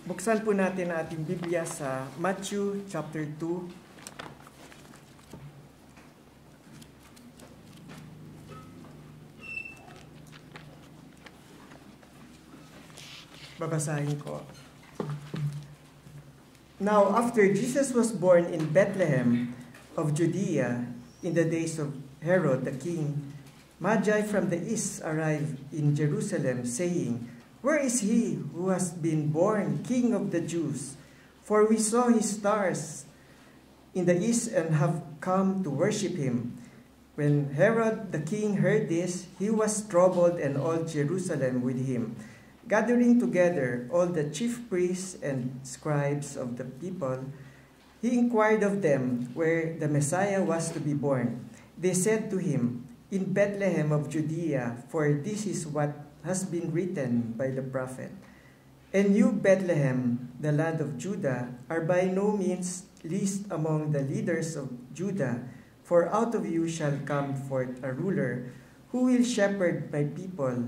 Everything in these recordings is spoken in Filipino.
Buksan po natin ang ating Biblia sa Matthew chapter 2. Babasahin ko. Now, after Jesus was born in Bethlehem of Judea in the days of Herod the king, Magi from the east arrived in Jerusalem, saying, "Where is he who has been born King of the Jews? For we saw his stars in the east and have come to worship him." When Herod the king heard this, he was troubled, and all Jerusalem with him. Gathering together all the chief priests and scribes of the people, he inquired of them where the Messiah was to be born. They said to him, "In Bethlehem of Judea, for this is what has been written by the prophet. And you, Bethlehem, the land of Judah, are by no means least among the leaders of Judah, for out of you shall come forth a ruler who will shepherd my people,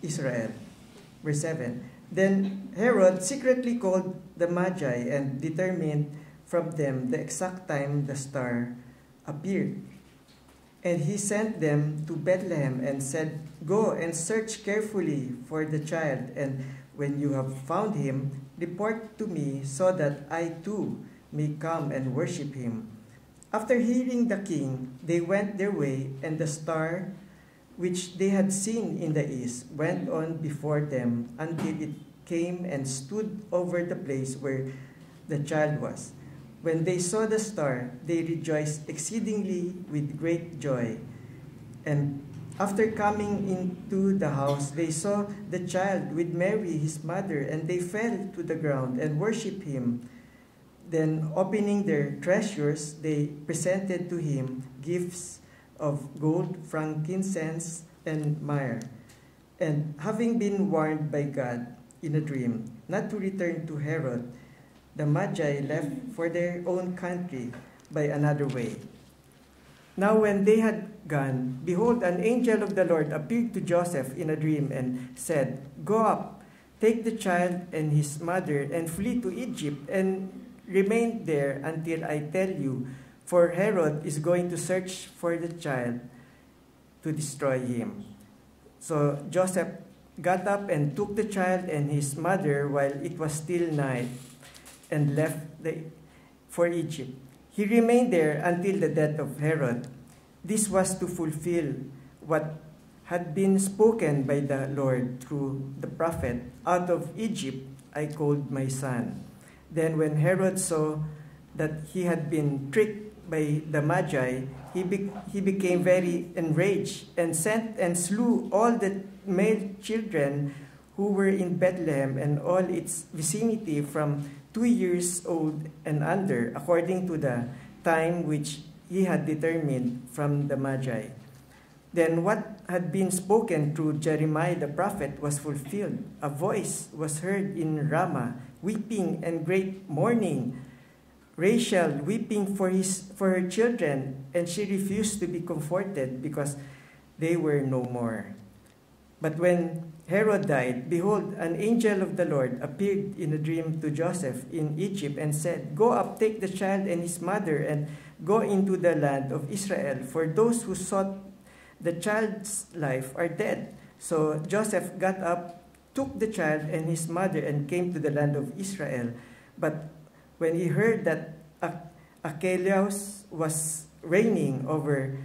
Israel." Verse 7, Then Herod secretly called the Magi and determined from them the exact time the star appeared. And he sent them to Bethlehem and said, "Go and search carefully for the child, and when you have found him, report to me so that I too may come and worship him." After hearing the king, they went their way, and the star which they had seen in the east went on before them until it came and stood over the place where the child was. When they saw the star, they rejoiced exceedingly with great joy. And after coming into the house, they saw the child with Mary, his mother, and they fell to the ground and worshipped him. Then, opening their treasures, they presented to him gifts of gold, frankincense, and myrrh. And having been warned by God in a dream not to return to Herod, the Magi left for their own country by another way. Now when they had gone, behold, an angel of the Lord appeared to Joseph in a dream and said, "Go up, take the child and his mother, and flee to Egypt, and remain there until I tell you, for Herod is going to search for the child to destroy him." So Joseph got up and took the child and his mother while it was still night, and left for Egypt. He remained there until the death of Herod. This was to fulfill what had been spoken by the Lord through the prophet, "Out of Egypt I called my son." Then when Herod saw that he had been tricked by the Magi, he became very enraged and sent and slew all the male children who were in Bethlehem and all its vicinity from 2 years old and under, according to the time which he had determined from the Magi. Then what had been spoken through Jeremiah the prophet was fulfilled. A voice was heard in Ramah, weeping and great mourning, Rachel weeping for her children, and she refused to be comforted because they were no more. But when Herod died, behold, an angel of the Lord appeared in a dream to Joseph in Egypt and said, "Go up, take the child and his mother, and go into the land of Israel, for those who sought the child's life are dead." So Joseph got up, took the child and his mother, and came to the land of Israel. But when he heard that Archelaus was reigning over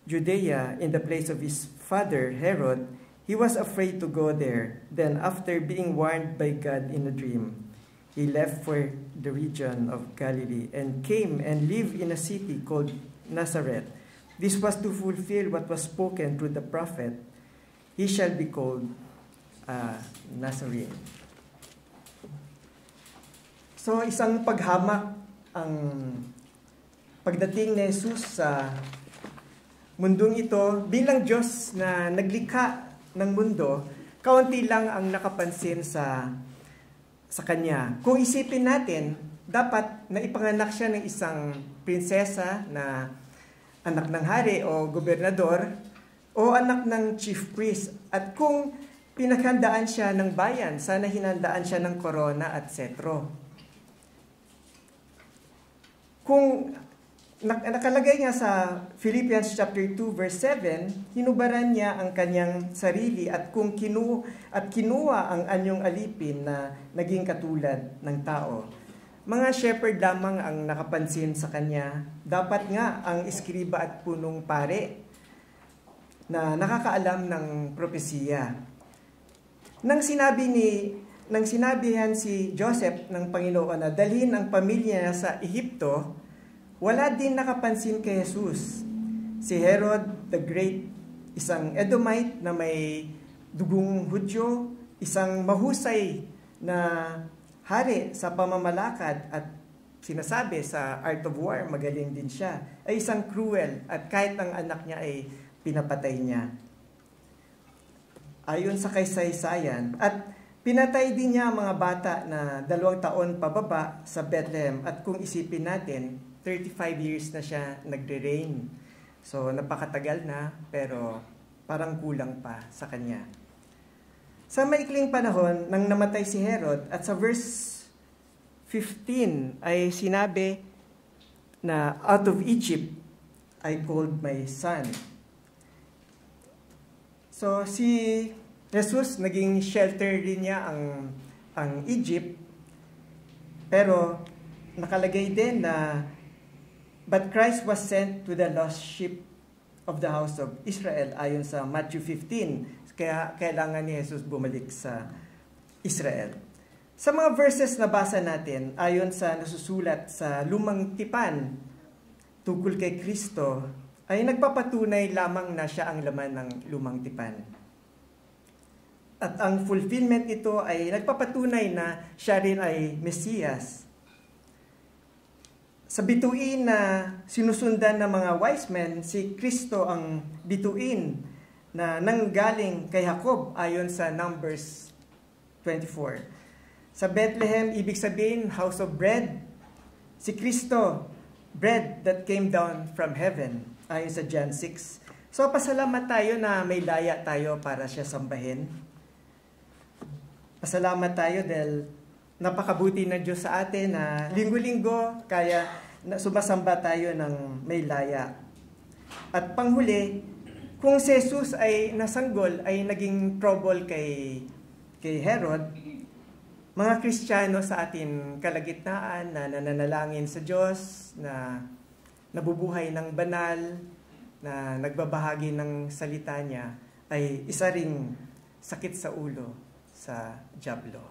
Judea in the place of his father Herod, he was afraid to go there. Then, after being warned by God in a dream, he left for the region of Galilee and came and lived in a city called Nazareth. This was to fulfill what was spoken through the prophet, "He shall be called Nazarene." So, isang paghamak ang pagdating ni Jesus sa mundong ito. Bilang Diyos na naglikha ng mundo, kaunti lang ang nakapansin sa Kanya. Kung isipin natin, dapat na ipanganak siya ng isang prinsesa na anak ng hari o gobernador o anak ng chief priest. At kung pinaghandaan siya ng bayan. Sana hinandaan siya ng korona at setro. Kung nakalagay nga sa Philippians chapter 2 verse 7, hinubaran niya ang kanyang sarili at kinuha ang anyong alipin na naging katulad ng tao. Mga shepherd lamang ang nakapansin sa kanya. Dapat nga ang iskriba at punong pare na nakakaalam ng propesiya. Nang sinabihan si Joseph ng Panginoon na dalhin ang pamilya niya sa Ehipto, wala din nakapansin kay Jesus. Si Herod the Great, isang Edomite na may dugong Hudyo, isang mahusay na hari sa pamamalakad at sinasabi sa Art of War, magaling din siya, ay isang cruel at kahit ang anak niya ay pinapatay niya. Ayon sa kaysaysayan, at pinatay din niya ang mga bata na 2 taon pababa sa Bethlehem. At kung isipin natin, 35 years na siya nagre-reign. So, napakatagal na, pero parang kulang pa sa kanya. Sa maikling panahon, nang namatay si Herod, at sa verse 15 ay sinabi na, "Out of Egypt, I called my son." So, si Jesus, naging shelter din niya ang Egypt, pero nakalagay din na, "But Christ was sent to the lost sheep of the house of Israel," ayon sa Matthew 15. Kaya kailangan ni Jesus bumalik sa Israel. Sa mga verses na basa natin, ayon sa nasusulat sa Lumang Tipan tungkol kay Kristo, ay nagpapatunay lamang na siya ang laman ng Lumang Tipan. At ang fulfillment ito ay nagpapatunay na siya rin ay Mesiyas. Sa bituin na sinusundan ng mga wise men, si Kristo ang bituin na nanggaling kay Jacob ayon sa Numbers 24. Sa Bethlehem, ibig sabihin, house of bread. Si Kristo, bread that came down from heaven, ayon sa John 6. So, pasalamat tayo na may laya tayo para siya sambahin. Pasalamat tayo dahil napakabuti ng Diyos sa atin na linggo-linggo kaya sumasamba tayo ng may laya. At panghuli, kung si Jesus ay nasanggol, ay naging trouble kay Herod, mga Kristiyano sa atin kalagitnaan na nananalangin sa Diyos, na nabubuhay ng banal, na nagbabahagi ng salita niya, ay isa ring sakit sa ulo sa dyablo.